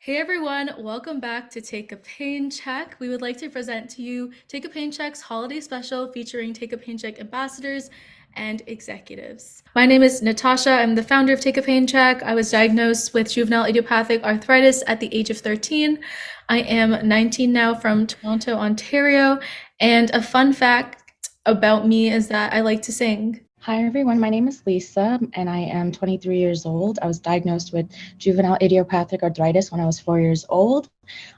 Hey everyone, welcome back to Take a Pain Check. We would like to present to you Take a Pain Check's holiday special featuring Take a Pain Check ambassadors and executives. My name is Natasha. I'm the founder of Take a Pain Check. I was diagnosed with juvenile idiopathic arthritis at the age of 13. I am 19 now from Toronto, Ontario. And a fun fact about me is that I like to sing. Hi everyone, my name is Lisa and I am 23 years old. I was diagnosed with juvenile idiopathic arthritis when I was 4 years old.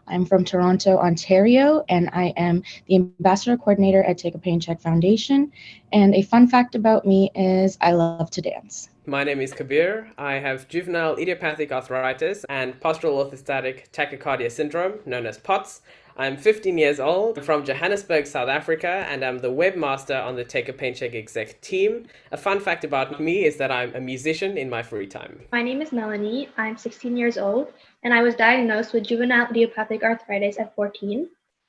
I'm from Toronto, Ontario, and I am the ambassador coordinator at Take a Pain Check Foundation. And a fun fact about me is I love to dance. My name is Kabir. I have juvenile idiopathic arthritis and postural orthostatic tachycardia syndrome, known as POTS. I'm 15 years old, from Johannesburg, South Africa, and I'm the webmaster on the Take a Pain Check exec team. A fun fact about me is that I'm a musician in my free time. My name is Melanie. I'm 16 years old, and I was diagnosed with juvenile idiopathic arthritis at 14.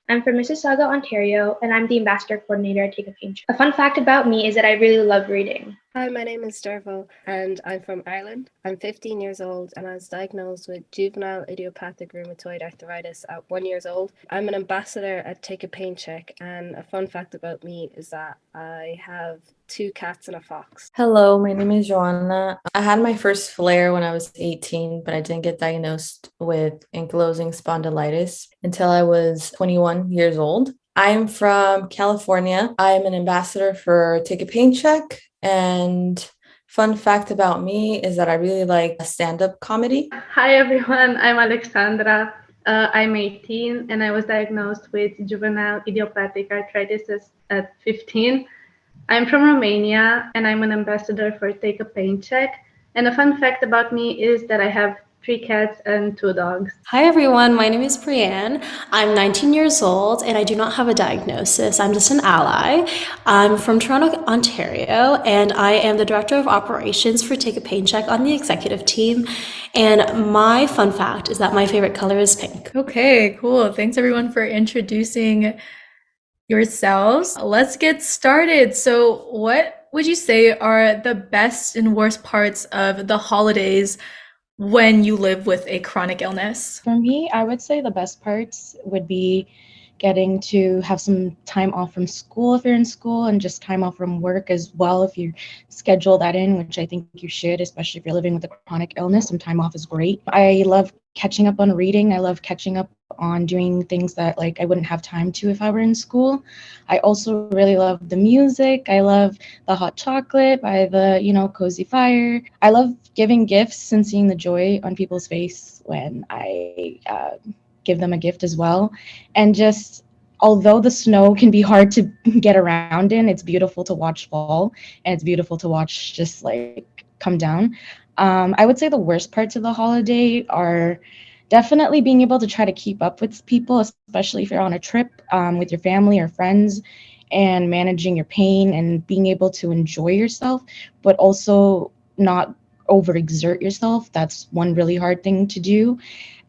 I'm from Mississauga, Ontario, and I'm the ambassador coordinator at Take a Pain Check. A fun fact about me is that I really love reading. Hi, my name is Dearbhail and I'm from Ireland. I'm 15 years old and I was diagnosed with juvenile idiopathic rheumatoid arthritis at 1 year old. I'm an ambassador at Take a Pain Check, and a fun fact about me is that I have 2 cats and a fox. Hello, my name is Johana. I had my first flare when I was 18, but I didn't get diagnosed with ankylosing spondylitis until I was 21 years old. I'm from California. I'm an ambassador for Take a Pain Check. And fun fact about me is that I really like stand-up comedy. Hi everyone, I'm Alexandra. I'm 18 and I was diagnosed with juvenile idiopathic arthritis at 15. I'm from Romania and I'm an ambassador for Take a Pain Check. And a fun fact about me is that I have 3 cats and 2 dogs. Hi everyone, my name is Brianne. I'm 19 years old and I do not have a diagnosis. I'm just an ally. I'm from Toronto, Ontario, and I am the director of operations for Take a Pain Check on the executive team. And my fun fact is that my favorite color is pink. Okay, cool. Thanks everyone for introducing yourselves. Let's get started. So, what would you say are the best and worst parts of the holidays when you live with a chronic illness? For me, I would say the best parts would be getting to have some time off from school if you're in school, and just time off from work as well if you schedule that in, which I think you should, especially if you're living with a chronic illness. Some time off is great. I love catching up on reading. I love catching up on doing things that like I wouldn't have time to if I were in school. I also really love the music. I love the hot chocolate by the, cozy fire. I love giving gifts and seeing the joy on people's face when I give them a gift as well. And just, although the snow can be hard to get around in, it's beautiful to watch fall, and it's beautiful to watch just like come down. I would say the worst parts of the holiday are definitely being able to try to keep up with people, especially if you're on a trip with your family or friends, and managing your pain and being able to enjoy yourself, but also not overexert yourself. That's one really hard thing to do.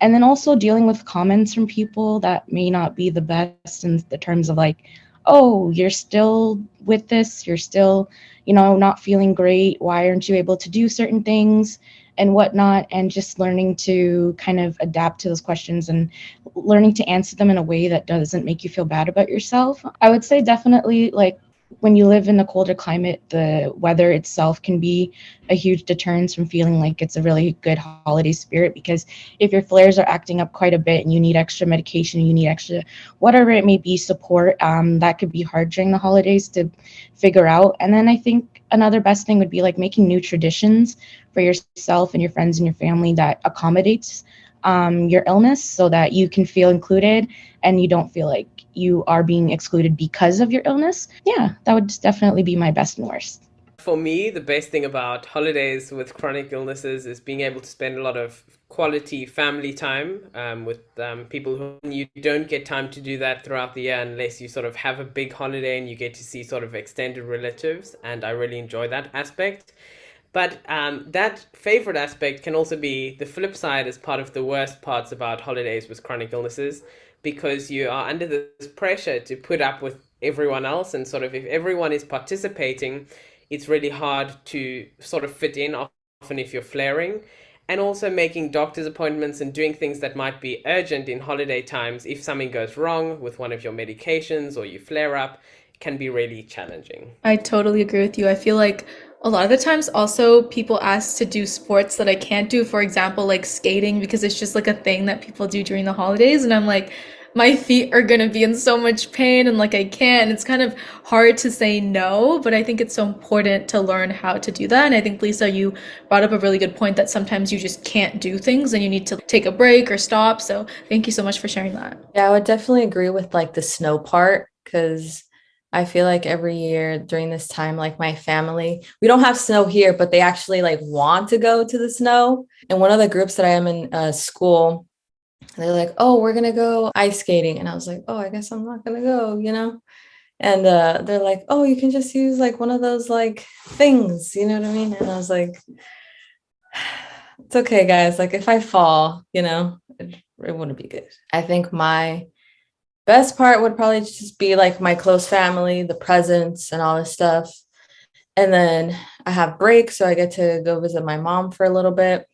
And then also dealing with comments from people that may not be the best in the terms of like, oh, you're still with this, you're still, not feeling great. Why aren't you able to do certain things and whatnot? And just learning to kind of adapt to those questions and learning to answer them in a way that doesn't make you feel bad about yourself. I would say definitely like when you live in a colder climate, the weather itself can be a huge deterrence from feeling like it's a really good holiday spirit, because if your flares are acting up quite a bit and you need extra medication, you need extra whatever it may be support, that could be hard during the holidays to figure out. And then I think another best thing would be like making new traditions for yourself and your friends and your family that accommodates your illness, so that you can feel included and you don't feel like you are being excluded because of your illness. Yeah, that would definitely be my best and worst. For me, the best thing about holidays with chronic illnesses is being able to spend a lot of quality family time with people who you don't get time to do that throughout the year unless you sort of have a big holiday and you get to see sort of extended relatives. And I really enjoy that aspect. But that favorite aspect can also be the flip side as part of the worst parts about holidays with chronic illnesses, because you are under this pressure to put up with everyone else. And sort of if everyone is participating, it's really hard to sort of fit in, often if you're flaring. and also making doctor's appointments and doing things that might be urgent in holiday times. If something goes wrong with one of your medications or you flare up, can be really challenging. I totally agree with you. I feel like a lot of the times also people ask to do sports that I can't do, for example, like skating, because it's just like a thing that people do during the holidays. And I'm like, my feet are gonna be in so much pain and like I can't. And it's kind of hard to say no, but I think it's so important to learn how to do that. And I think, Lisa, you brought up a really good point that sometimes you just can't do things and you need to take a break or stop. So thank you so much for sharing that. Yeah, I would definitely agree with like the snow part, because I feel like every year during this time, like my family, we don't have snow here, but they actually like want to go to the snow. And one of the groups that I am in school, they're like, oh, we're gonna go ice skating. And I was like, oh, I guess I'm not gonna go, you know? And they're like, oh, you can just use like one of those like things, you know what I mean? And I was like, it's okay, guys. Like if I fall, you know, it wouldn't be good. I think my best part would probably just be like my close family, the presents and all this stuff. And then I have breaks, so I get to go visit my mom for a little bit.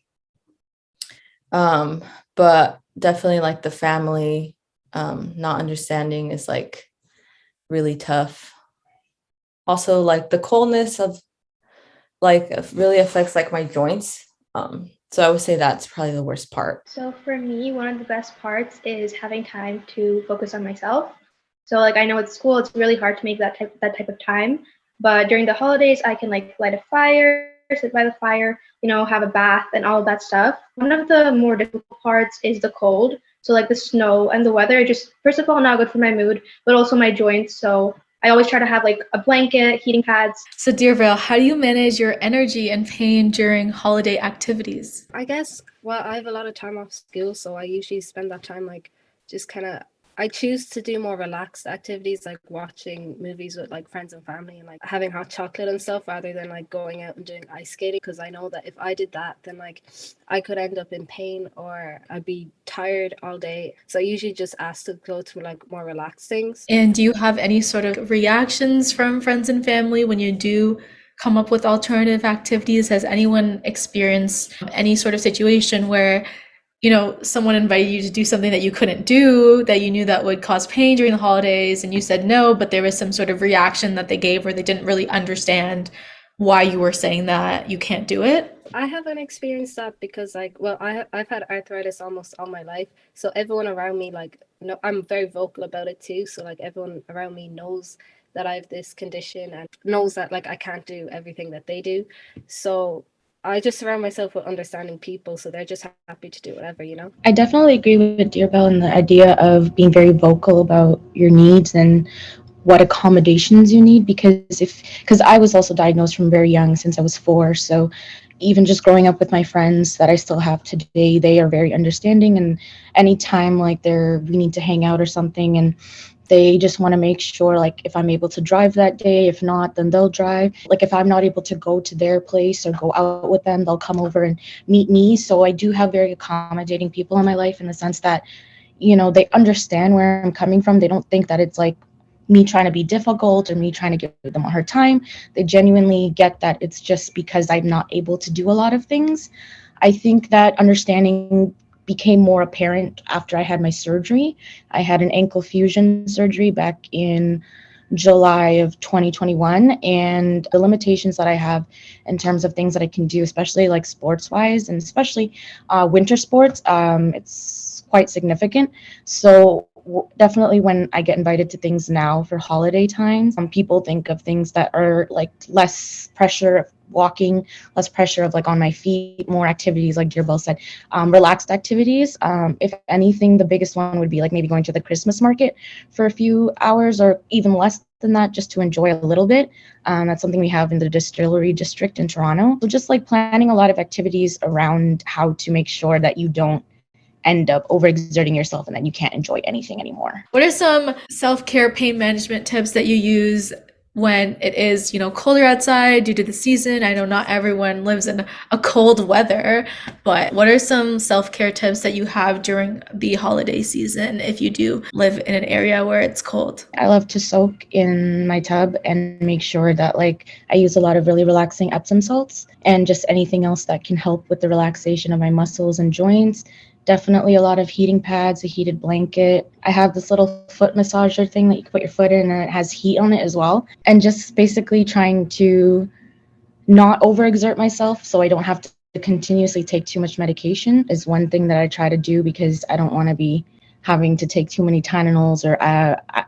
But definitely like the family not understanding is like really tough. Also, like the coldness of like really affects like my joints. So I would say that's probably the worst part. So for me, one of the best parts is having time to focus on myself. So like I know at school it's really hard to make that type of time, but during the holidays I can like light a fire, sit by the fire, have a bath and all of that stuff. One of the more difficult parts is the cold. So like the snow and the weather, just first of all not good for my mood, but also my joints. So I always try to have like a blanket, heating pads. So, Dearbhail, how do you manage your energy and pain during holiday activities? I guess, well, I have a lot of time off school, so I usually spend that time like just kind of, I choose to do more relaxed activities like watching movies with like friends and family and like having hot chocolate and stuff rather than like going out and doing ice skating, because I know that if I did that, then like I could end up in pain or I'd be tired all day. So I usually just ask to go to like more relaxed things. And do you have any sort of reactions from friends and family when you do come up with alternative activities? Has anyone experienced any sort of situation where someone invited you to do something that you couldn't do, that you knew that would cause pain during the holidays, and you said no, but there was some sort of reaction that they gave where they didn't really understand why you were saying that you can't do it? I haven't experienced that because I've had arthritis almost all my life. So everyone around me, like, no, I'm very vocal about it too. So like everyone around me knows that I have this condition and knows that like I can't do everything that they do. So I just surround myself with understanding people, so they're just happy to do whatever, I definitely agree with Dearbhail in the idea of being very vocal about your needs and what accommodations you need, because I was also diagnosed from very young, since I was 4. So even just growing up with my friends that I still have today, they are very understanding, and anytime like we need to hang out or something, and they just want to make sure like if I'm able to drive that day, if not, then they'll drive. Like if I'm not able to go to their place or go out with them, they'll come over and meet me. So I do have very accommodating people in my life, in the sense that, they understand where I'm coming from. They don't think that it's like me trying to be difficult or me trying to give them a hard time. They genuinely get that it's just because I'm not able to do a lot of things. I think that understanding became more apparent after I had my surgery. I had an ankle fusion surgery back in July of 2021, and the limitations that I have in terms of things that I can do, especially like sports wise, and especially winter sports, it's quite significant. So definitely when I get invited to things now for holiday times, people think of things that are like less pressure of walking, less pressure of like on my feet, more activities like Dearbhail said, relaxed activities. If anything, the biggest one would be like maybe going to the Christmas market for a few hours, or even less than that, just to enjoy a little bit. That's something we have in the distillery district in Toronto. So just like planning a lot of activities around how to make sure that you don't end up overexerting yourself and then you can't enjoy anything anymore. What are some self-care pain management tips that you use when it is, colder outside due to the season. I know not everyone lives in a cold weather, but what are some self-care tips that you have during the holiday season if you do live in an area where it's cold? I love to soak in my tub and make sure that I use a lot of really relaxing Epsom salts and just anything else that can help with the relaxation of my muscles and joints. Definitely a lot of heating pads, a heated blanket. I have this little foot massager thing that you can put your foot in and it has heat on it as well. And just basically trying to not overexert myself so I don't have to continuously take too much medication is one thing that I try to do, because I don't want to be having to take too many Tylenols or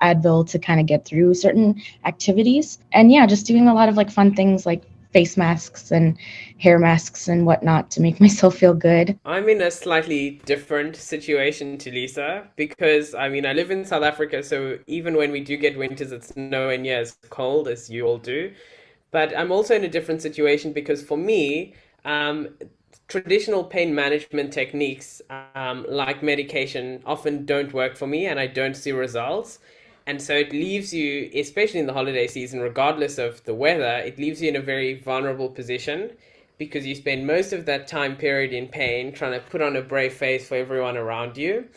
Advil to kind of get through certain activities. And yeah, just doing a lot of fun things like face masks and hair masks and whatnot to make myself feel good. I'm in a slightly different situation to Lisa because I live in South Africa, so even when we do get winters, it's nowhere near as cold as you all do. But I'm also in a different situation because for me, traditional pain management techniques like medication often don't work for me and I don't see results. And so it leaves you, especially in the holiday season, regardless of the weather, it leaves you in a very vulnerable position because you spend most of that time period in pain trying to put on a brave face for everyone around you,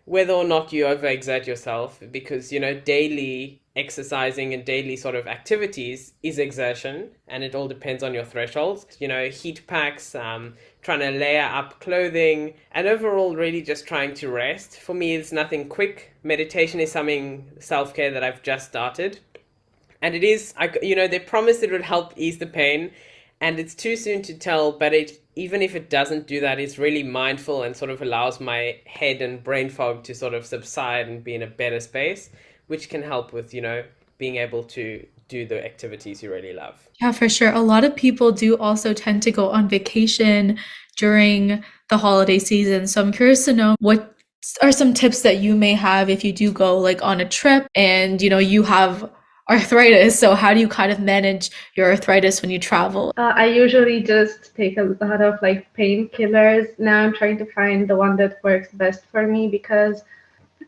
whether or not you overexert yourself, because, daily exercising and daily sort of activities is exertion and it all depends on your thresholds. Heat packs, trying to layer up clothing, and overall really just trying to rest. For me, it's nothing quick. Meditation is something self-care that I've just started. And it is, they promised it would help ease the pain, and it's too soon to tell, but even if it doesn't do that, it's really mindful and sort of allows my head and brain fog to sort of subside and be in a better space, which can help with, being able to do the activities you really love. Yeah, for sure. A lot of people do also tend to go on vacation during the holiday season. So I'm curious to know, what are some tips that you may have if you do go on a trip and, you have arthritis? So how do you kind of manage your arthritis when you travel? I usually just take a lot of painkillers. Now I'm trying to find the one that works best for me because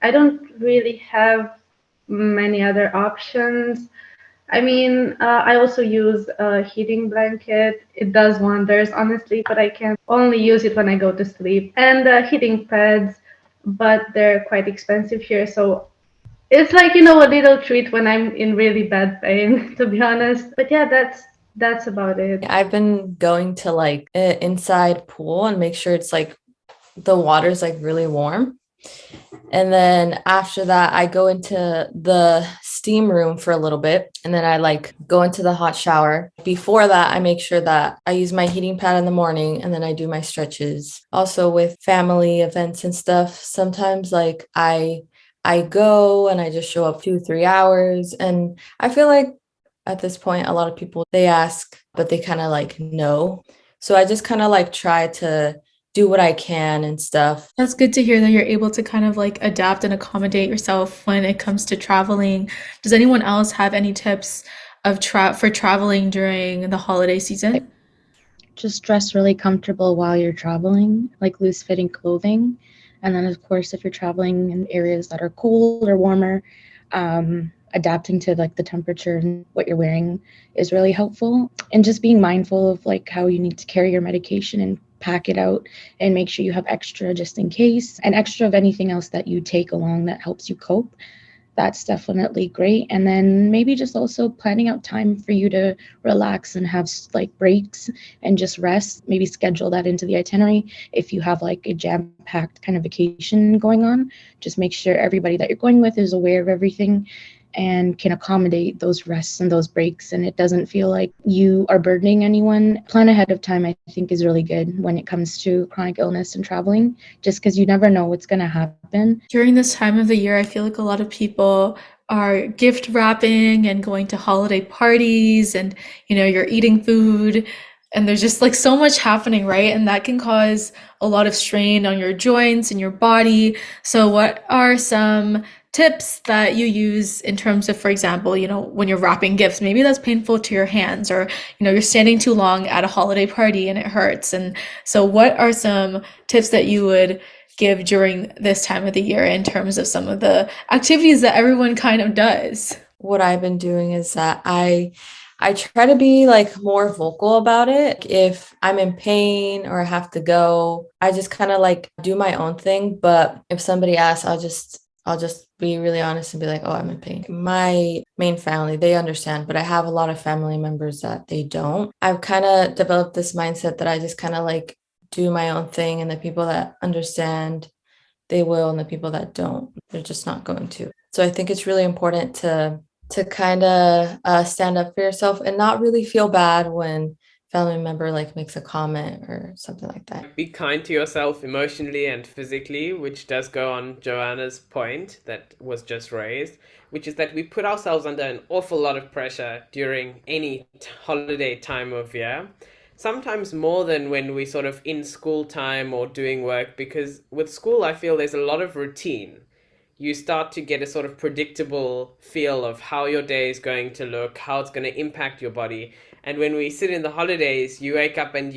I don't really have many other options. I also use a heating blanket. It does wonders, honestly, but I can only use it when I go to sleep. And heating pads, but they're quite expensive here. So it's a little treat when I'm in really bad pain, to be honest. But yeah, that's about it. I've been going to an inside pool and make sure it's the water's really warm. And then after that, I go into the steam room for a little bit. And then I go into the hot shower. Before that, I make sure that I use my heating pad in the morning and then I do my stretches. Also with family events and stuff, sometimes I go and I just show up 2-3 hours. And I feel at this point, a lot of people, they ask, but they kind of know. So I just kind of try to do what I can and stuff. That's good to hear that you're able to kind of adapt and accommodate yourself when it comes to traveling. Does anyone else have any tips for traveling during the holiday season? Just dress really comfortable while you're traveling, loose fitting clothing. And then of course, if you're traveling in areas that are cold or warmer, adapting to the temperature and what you're wearing is really helpful. And just being mindful of how you need to carry your medication and pack it out and make sure you have extra just in case, and extra of anything else that you take along that helps you cope. That's definitely great. And then maybe just also planning out time for you to relax and have breaks and just rest. Maybe schedule that into the itinerary. If you have a jam-packed kind of vacation going on, just make sure everybody that you're going with is aware of everything and can accommodate those rests and those breaks, and it doesn't feel like you are burdening anyone. Plan ahead of time, I think, is really good when it comes to chronic illness and traveling, just because you never know what's going to happen. During this time of the year, I feel like a lot of people are gift wrapping and going to holiday parties, and you're eating food, and there's just so much happening, right? And that can cause a lot of strain on your joints and your body. So what are some tips that you use in terms of, for example, when you're wrapping gifts, maybe that's painful to your hands, or, you're standing too long at a holiday party and it hurts. And so what are some tips that you would give during this time of the year in terms of some of the activities that everyone kind of does? what I've been doing is that I try to be like more vocal about it. If I'm in pain or I have to go, I just kind of like do my own thing. But if somebody asks, I'll just be really honest and be like, oh, I'm in pain. My main family, they understand, but I have a lot of family members that they don't. I've kind of developed this mindset that I just kind of like do my own thing, and the people that understand, they will, and the people that don't, they're just not going to. So I think it's really important to kind of stand up for yourself and not really feel bad when family member like makes a comment or something like that. Be kind to yourself emotionally and physically, which does go on Johana's point that was just raised, which is that we put ourselves under an awful lot of pressure during any holiday time of year. Sometimes more than when we sort of in school time or doing work, because with school I feel there's a lot of routine. You start to get a sort of predictable feel of how your day is going to look, how it's going to impact your body. And when we sit in the holidays, you wake up and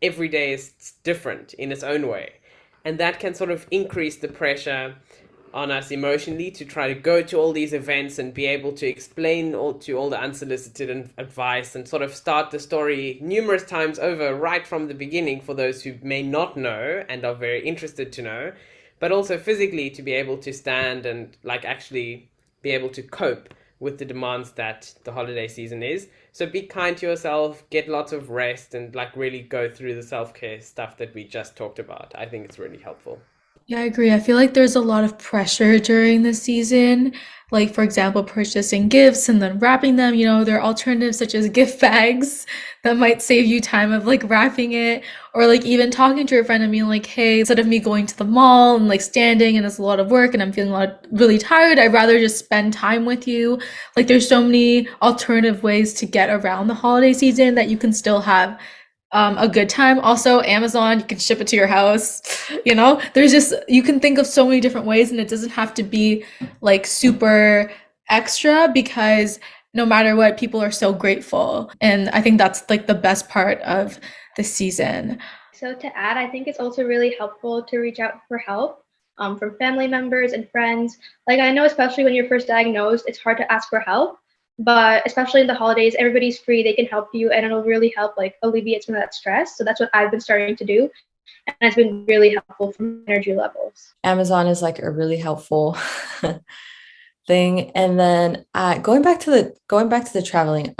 every day is different in its own way. And that can sort of increase the pressure on us emotionally to try to go to all these events and be able to explain to all the unsolicited advice and sort of start the story numerous times over right from the beginning for those who may not know and are very interested to know, but also physically to be able to stand and like actually be able to cope with the demands that the holiday season is. So be kind to yourself, get lots of rest, and like really go through the self-care stuff that we just talked about. I think it's really helpful. Yeah, I agree. I feel like there's a lot of pressure during the season. Like, for example, purchasing gifts and then wrapping them. There are alternatives such as gift bags that might save you time of like wrapping it, or like even talking to your friend and being like, hey, instead of me going to the mall and like standing and it's a lot of work and I'm feeling really tired, I'd rather just spend time with you. Like, there's so many alternative ways to get around the holiday season that you can still have a good time. Also, Amazon, you can ship it to your house. There's just, you can think of so many different ways, and it doesn't have to be like super extra, because no matter what, people are so grateful. And I think that's like the best part of the season. So to add, I think it's also really helpful to reach out for help from family members and friends. Like, I know, especially when you're first diagnosed, it's hard to ask for help. But especially in the holidays, everybody's free, they can help you, and it'll really help like alleviate some of that stress. So that's what I've been starting to do, and it's been really helpful for energy levels. Amazon is like a really helpful thing. And then going back to the traveling.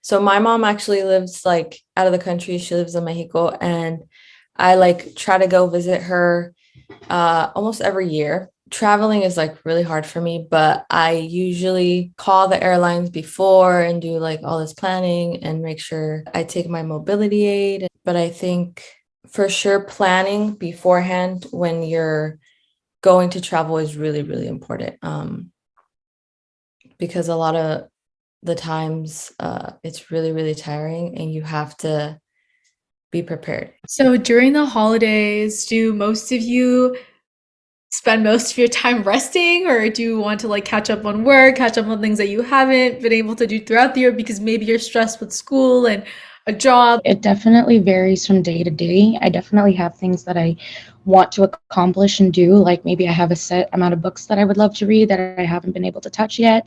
So my mom actually lives like out of the country. She lives in Mexico, and I like try to go visit her almost every year. Traveling is like really hard for me, but I usually call the airlines before and do like all this planning and make sure I take my mobility aid. But I think for sure planning beforehand when you're going to travel is really, really important. Because a lot of the times it's really, really tiring and you have to be prepared. So during the holidays, do most of you spend most of your time resting, or do you want to like catch up on work, catch up on things that you haven't been able to do throughout the year because maybe you're stressed with school and a job? It definitely varies from day to day. I definitely have things that I want to accomplish and do. Like maybe I have a set amount of books that I would love to read that I haven't been able to touch yet.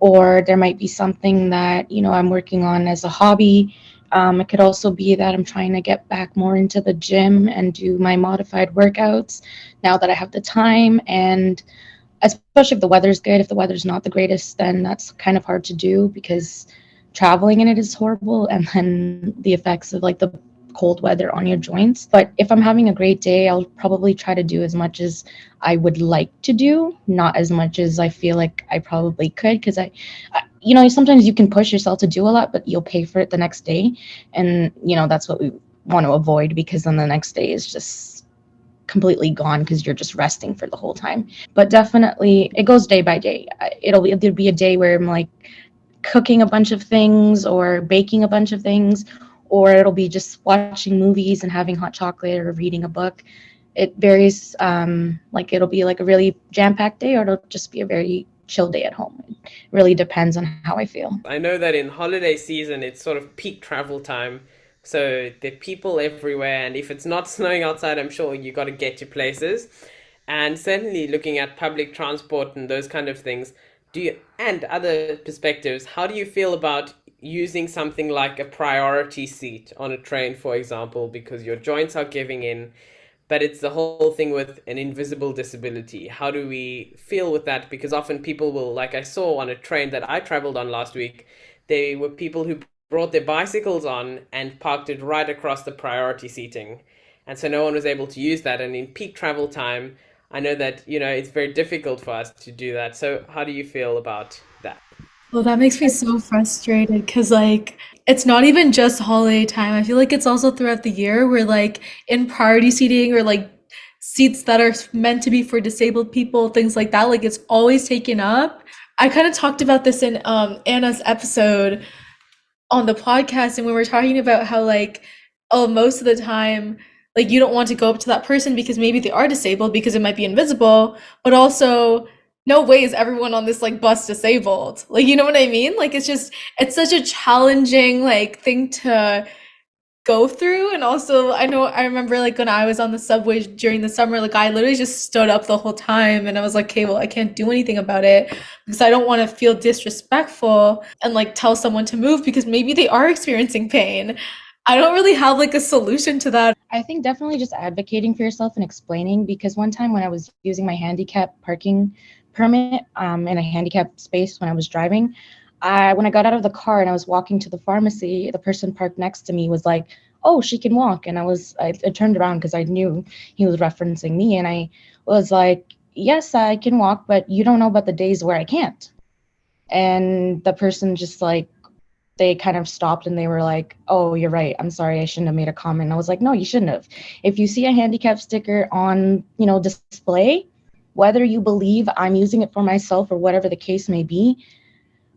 Or there might be something that, I'm working on as a hobby. It could also be that I'm trying to get back more into the gym and do my modified workouts now that I have the time. And especially if the weather's good. If the weather's not the greatest, then that's kind of hard to do because traveling in it is horrible. And then the effects of like the cold weather on your joints. But if I'm having a great day, I'll probably try to do as much as I would like to do, not as much as I feel like I probably could, because sometimes you can push yourself to do a lot, but you'll pay for it the next day. And, that's what we want to avoid, because then the next day is just completely gone because you're just resting for the whole time. But definitely it goes day by day. There'll be a day where I'm like cooking a bunch of things or baking a bunch of things, or it'll be just watching movies and having hot chocolate or reading a book. It varies. Like it'll be like a really jam-packed day, or it'll just be a very chill day at home. It really depends on how I feel. I know that in holiday season, it's sort of peak travel time. So there are people everywhere. And if it's not snowing outside, I'm sure you got to get to places. And certainly looking at public transport and those kind of things, and other perspectives, how do you feel about using something like a priority seat on a train, for example, because your joints are giving in, but it's the whole thing with an invisible disability? How do we feel with that? Because often people will, like I saw on a train that I traveled on last week, there were people who brought their bicycles on and parked it right across the priority seating. And so no one was able to use that. And in peak travel time, I know that, it's very difficult for us to do that. So how do you feel about that? Well, that makes me so frustrated because, like, it's not even just holiday time. I feel like it's also throughout the year where, like, in priority seating or, like, seats that are meant to be for disabled people, things like that, like, it's always taken up. I kind of talked about this in Anna's episode on the podcast, and we were talking about how, like, oh, most of the time, like, you don't want to go up to that person because maybe they are disabled because it might be invisible, but also no way is everyone on this, like, bus disabled, like, you know what I mean? Like, it's such a challenging, like, thing to go through. And also, I remember, like, when I was on the subway during the summer, like, I literally just stood up the whole time and I was like, okay, well, I can't do anything about it because I don't want to feel disrespectful and, like, tell someone to move because maybe they are experiencing pain. I don't really have, like, a solution to that. I think definitely just advocating for yourself and explaining, because one time when I was using my handicap parking permit in a handicap space when I was driving, when I got out of the car and I was walking to the pharmacy, the person parked next to me was like, "Oh, she can walk," and I turned around because I knew he was referencing me, and I was like, "Yes, I can walk, but you don't know about the days where I can't." And the person just, like, they kind of stopped and they were like, "Oh, you're right. I'm sorry. I shouldn't have made a comment." And I was like, "No, you shouldn't have. If you see a handicap sticker on, display, whether you believe I'm using it for myself or whatever the case may be,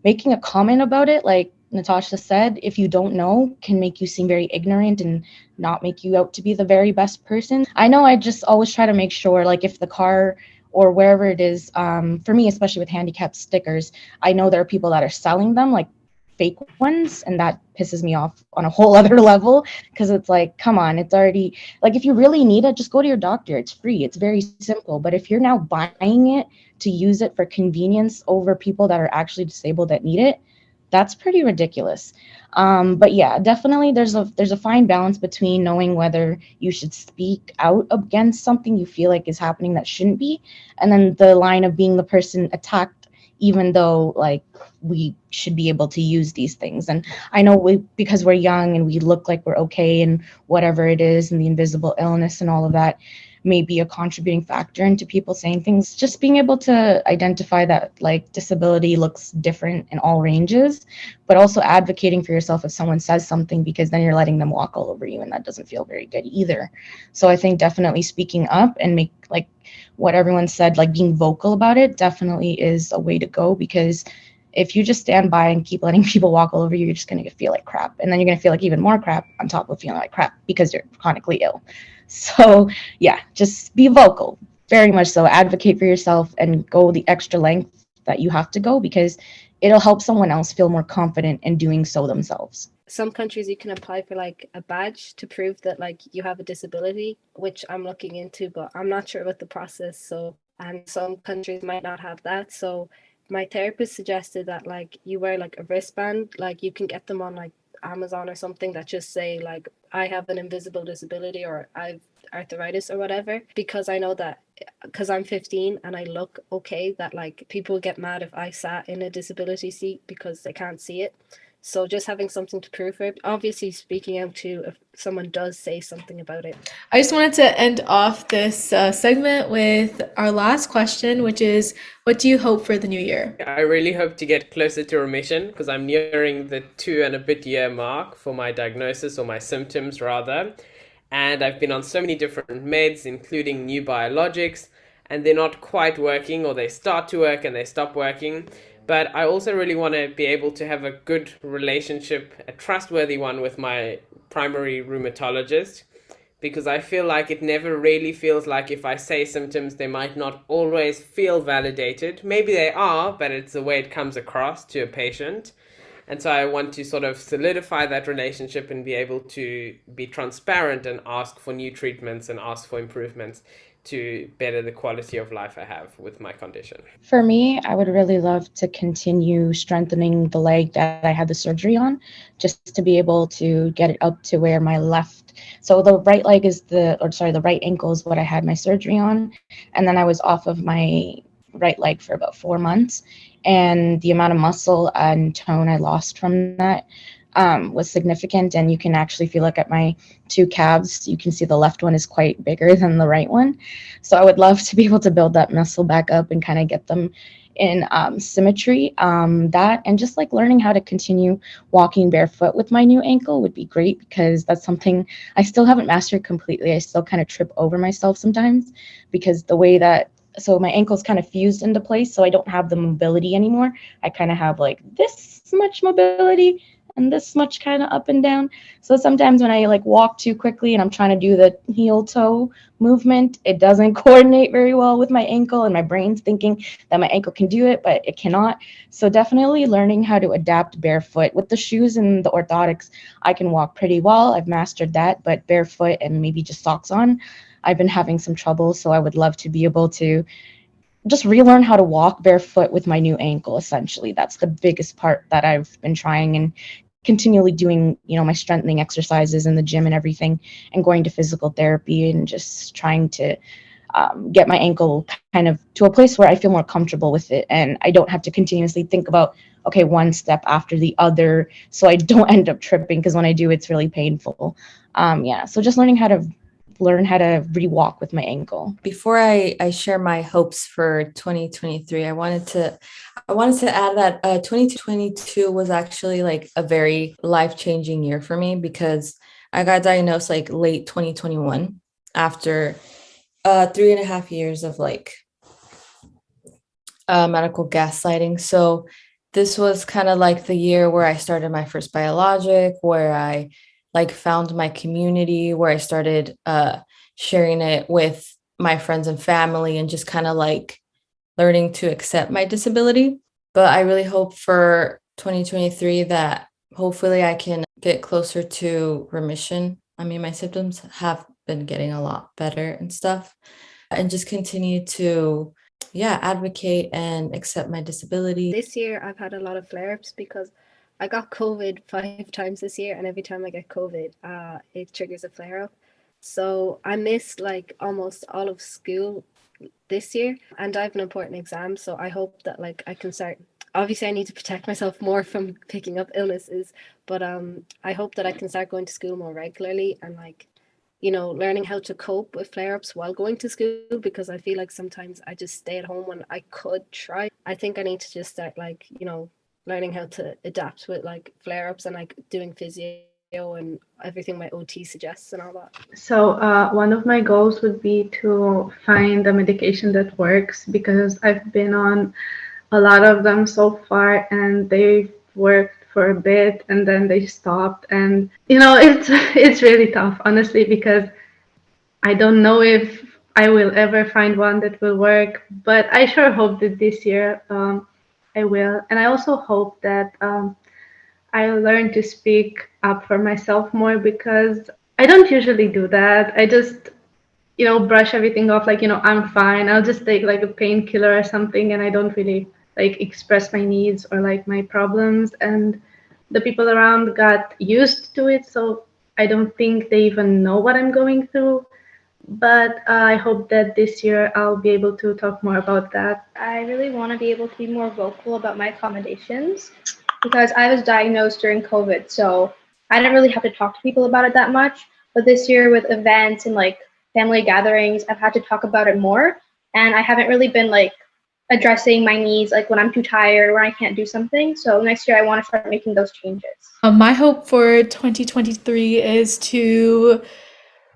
making a comment about it, like Natasha said, if you don't know, can make you seem very ignorant and not make you out to be the very best person." I know I just always try to make sure, like, if the car or wherever it is, for me, especially with handicap stickers, I know there are people that are selling them, like fake ones, and that pisses me off on a whole other level, because it's like, come on, it's already, like, if you really need it, just go to your doctor. It's free. It's very simple. But if you're now buying it to use it for convenience over people that are actually disabled that need it, that's pretty ridiculous. But yeah, definitely there's a fine balance between knowing whether you should speak out against something you feel like is happening that shouldn't be, and then the line of being the person attacked, even though, like, we should be able to use these things. And I know because we're young and we look like we're okay and whatever it is, and the invisible illness and all of that may be a contributing factor into people saying things. Just being able to identify that, like, disability looks different in all ranges, but also advocating for yourself if someone says something, because then you're letting them walk all over you, and that doesn't feel very good either. So I think definitely speaking up and make, like, what everyone said, like, being vocal about it definitely is a way to go, because if you just stand by and keep letting people walk all over you, you're just going to feel like crap. And then you're going to feel like even more crap on top of feeling like crap because you're chronically ill. So yeah, just be vocal, very much so. Advocate for yourself and go the extra length that you have to go, because it'll help someone else feel more confident in doing so themselves. Some countries you can apply for, like, a badge to prove that, like, you have a disability, which I'm looking into, but I'm not sure about the process. So, and some countries might not have that. So my therapist suggested that, like, you wear, like, a wristband, like, you can get them on, like, Amazon or something, that just say, like, I have an invisible disability, or I've arthritis or whatever, because I know that, because I'm 15 and I look okay, that, like, people get mad if I sat in a disability seat because they can't see it. So just having something to prove for it, obviously speaking out to if someone does say something about it. I just wanted to end off this segment with our last question, which is, what do you hope for the new year? I really hope to get closer to remission, because I'm nearing the 2.5 year mark for my diagnosis, or my symptoms rather. And I've been on so many different meds, including new biologics, and they're not quite working, or they start to work and they stop working. But I also really want to be able to have a good relationship, a trustworthy one, with my primary rheumatologist, because I feel like it never really feels like, if I say symptoms, they might not always feel validated. Maybe they are, but it's the way it comes across to a patient. And so I want to sort of solidify that relationship and be able to be transparent and ask for new treatments and ask for improvements, to better the quality of life I have with my condition? For me, I would really love to continue strengthening the leg that I had the surgery on, just to be able to get it up to where my left, so the right leg is the right ankle is what I had my surgery on. And then I was off of my right leg for about 4 months. And the amount of muscle and tone I lost from that was significant. And you can actually, if you look at my two calves, you can see the left one is quite bigger than the right one. So I would love to be able to build that muscle back up and kind of get them in symmetry. That and just like learning how to continue walking barefoot with my new ankle would be great, because that's something I still haven't mastered completely. I still kind of trip over myself sometimes because the way that, so my ankle's kind of fused into place, so I don't have the mobility anymore. I kind of have like this much mobility and this much kind of up and down. So sometimes when I like walk too quickly and I'm trying to do the heel toe movement, it doesn't coordinate very well with my ankle, and my brain's thinking that my ankle can do it, but it cannot. So definitely learning how to adapt barefoot. With the shoes and the orthotics, I can walk pretty well. I've mastered that, but barefoot and maybe just socks on, I've been having some trouble. So I would love to be able to just relearn how to walk barefoot with my new ankle. Essentially, that's the biggest part that I've been trying, and continually doing, my strengthening exercises in the gym and everything, and going to physical therapy and just trying to get my ankle kind of to a place where I feel more comfortable with it, and I don't have to continuously think about, okay, one step after the other, so I don't end up tripping, because when I do, it's really painful. So just learn how to re-walk with my ankle. Before I share my hopes for 2023, I wanted to add that 2022 was actually like a very life-changing year for me, because I got diagnosed like late 2021 after 3.5 years of like medical gaslighting. So this was kind of like the year where I started my first biologic, where I like found my community, where I started sharing it with my friends and family, and just kind of like learning to accept my disability. But I really hope for 2023 that hopefully I can get closer to remission. I mean, my symptoms have been getting a lot better and stuff, and just continue to advocate and accept my disability. This year I've had a lot of flare-ups because I got COVID 5 times this year, and every time I get COVID, it triggers a flare-up. So I missed like almost all of school this year, and I have an important exam, so I hope that like I can start. Obviously I need to protect myself more from picking up illnesses, but I hope that I can start going to school more regularly, and like, learning how to cope with flare-ups while going to school, because I feel like sometimes I just stay at home when I could try. I think I need to just start like, learning how to adapt with like flare-ups, and like doing physio and everything my OT suggests and all that. So one of my goals would be to find a medication that works, because I've been on a lot of them so far, and they've worked for a bit and then they stopped, and it's really tough, honestly, because I don't know if I will ever find one that will work, but I sure hope that this year I will. And I also hope that I learn to speak up for myself more, because I don't usually do that. I just, brush everything off like, I'm fine. I'll just take like a painkiller or something, and I don't really like express my needs or like my problems. And the people around got used to it, so I don't think they even know what I'm going through. But I hope that this year I'll be able to talk more about that. I really want to be able to be more vocal about my accommodations, because I was diagnosed during COVID, so I didn't really have to talk to people about it that much. But this year with events and like family gatherings, I've had to talk about it more, and I haven't really been like addressing my needs, like when I'm too tired or when I can't do something. So next year I want to start making those changes. My hope for 2023 is to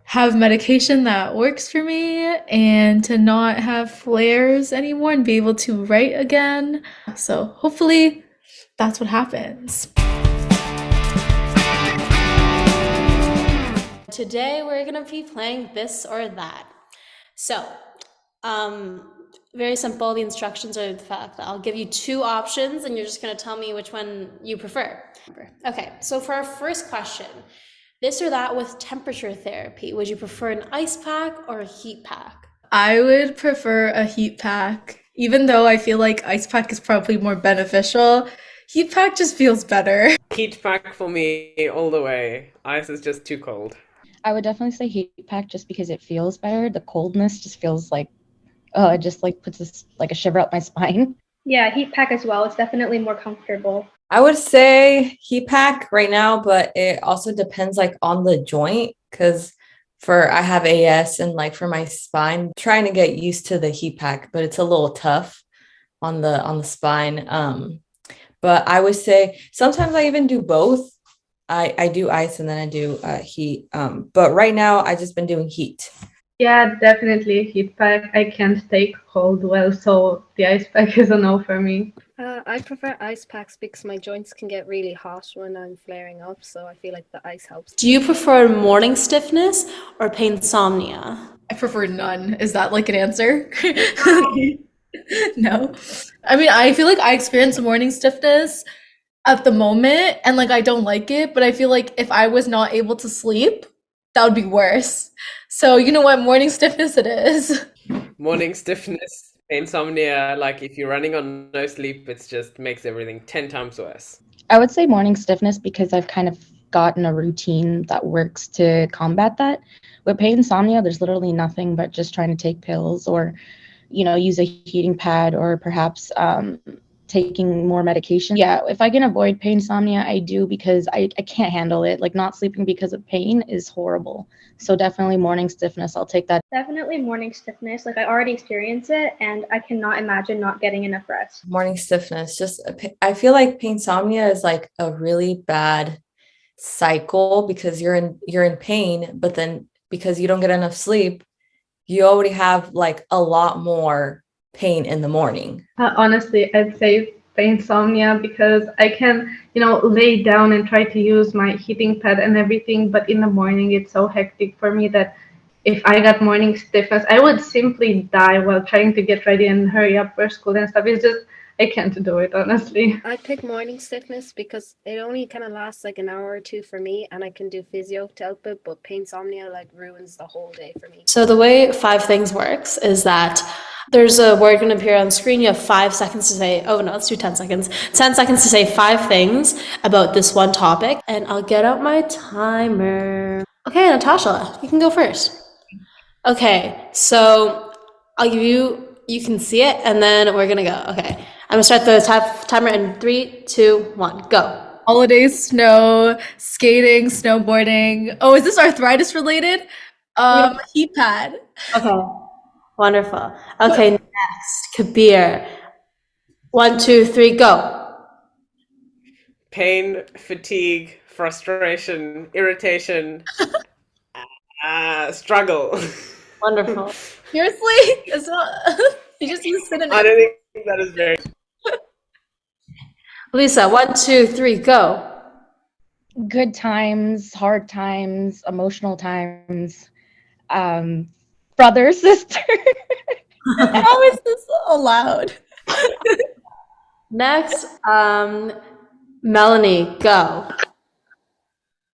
have medication that works for me, and to not have flares anymore, and be able to write again. So hopefully that's what happens. Today we're gonna be playing this or that. So, very simple. The instructions are the fact that I'll give you 2 options, and you're just gonna tell me which one you prefer. Okay, so for our first question, this or that with temperature therapy, would you prefer an ice pack or a heat pack? I would prefer a heat pack, even though I feel like ice pack is probably more beneficial. Heat pack just feels better. Heat pack for me all the way. Ice is just too cold. I would definitely say heat pack just because it feels better. The coldness just feels like, oh, it just like puts this like a shiver up my spine. Yeah, heat pack as well. It's definitely more comfortable. I would say heat pack right now, but it also depends like on the joint because I have AS and like for my spine, trying to get used to the heat pack, but it's a little tough on the spine. But I would say sometimes I even do both. I do ice and then I do heat. But right now I just been doing heat. Yeah, definitely heat pack. I can't take cold well, so the ice pack is a no for me. I prefer ice packs because my joints can get really hot when I'm flaring up, so I feel like the ice helps. Do you prefer morning stiffness or pain insomnia? I prefer none. Is that like an answer? No. I mean, I feel like I experience morning stiffness at the moment and like I don't like it, but I feel like if I was not able to sleep, that would be worse. So, you know what? Morning stiffness it is. Morning stiffness, insomnia, like if you're running on no sleep, it just makes everything 10 times worse. I would say morning stiffness because I've kind of gotten a routine that works to combat that. With pain insomnia, there's literally nothing but just trying to take pills or, use a heating pad or perhaps taking more medication. Yeah, if I can avoid pain insomnia, I do because I can't handle it. Like not sleeping because of pain is horrible. So definitely morning stiffness. I'll take that. Definitely morning stiffness. Like I already experience it and I cannot imagine not getting enough rest. Morning stiffness, I feel like pain insomnia is like a really bad cycle because you're in pain, but then because you don't get enough sleep, you already have like a lot more pain in the morning. Honestly, I'd say the insomnia because I can, lay down and try to use my heating pad and everything, but in the morning it's so hectic for me that if I got morning stiffness, I would simply die while trying to get ready and hurry up for school and stuff. It's just, I can't do it, honestly. I pick morning stiffness because it only kind of lasts like an hour or two for me, and I can do physio to help it, but pain insomnia like ruins the whole day for me. So the way 5 things works is that there's a word going to appear on screen. You have 5 seconds to say, oh no, let's do 10 seconds. 10 seconds to say 5 things about this one topic, and I'll get out my timer. Okay, Natasha, you can go first. Okay, so I'll give you can see it, and then we're gonna go. Okay, I'm gonna start the timer in 3, 2, 1, go. Holidays, snow, skating, snowboarding. Oh, is this arthritis related? Heat pad. Okay, wonderful. Okay, next, Kabir. 1, 2, 3, go. Pain, fatigue, frustration, irritation, struggle. Wonderful. Seriously? It's not. You just use synonyms. I don't think that is very. Lisa, 1, 2, 3, go. Good times, hard times, emotional times, brother, sister. How is this allowed? Next, Melanie, go.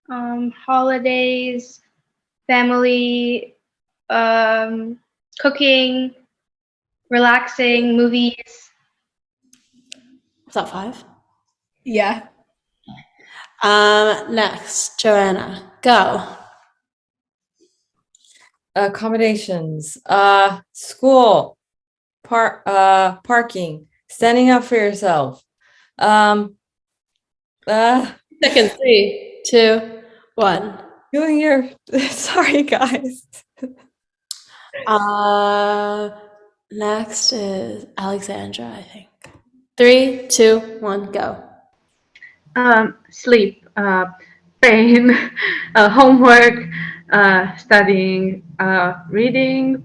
Holidays, family, cooking, relaxing, movies. Is that 5? Yeah. Next, Johana, go. Accommodations, school, parking, standing up for yourself. Second, 3, 2, 1. Doing your sorry guys. Next is Alexandra, I think. 3, 2, 1, go. Sleep, pain, homework, studying, reading.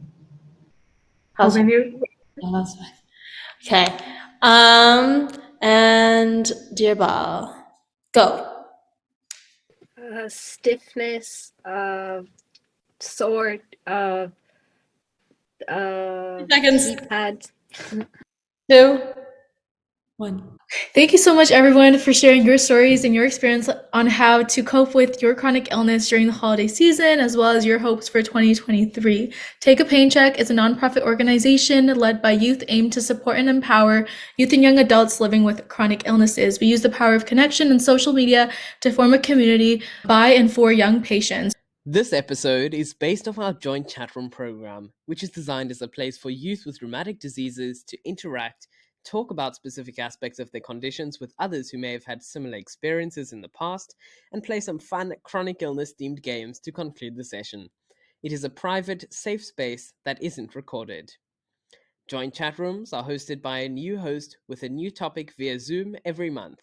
How many? Okay. And Dearbhail, go. Stiffness, sore, Seconds. heat pad. 2, 1. Thank you so much, everyone, for sharing your stories and your experience on how to cope with your chronic illness during the holiday season, as well as your hopes for 2023. Take a Pain Check is a nonprofit organization led by youth aimed to support and empower youth and young adults living with chronic illnesses. We use the power of connection and social media to form a community by and for young patients. This episode is based off our Joint Chat Rheum program, which is designed as a place for youth with rheumatic diseases to interact, talk about specific aspects of their conditions with others who may have had similar experiences in the past, and play some fun chronic illness-themed games to conclude the session. It is a private, safe space that isn't recorded. Joint Chat Rooms are hosted by a new host with a new topic via Zoom every month.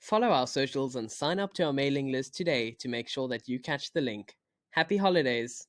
Follow our socials and sign up to our mailing list today to make sure that you catch the link. Happy holidays!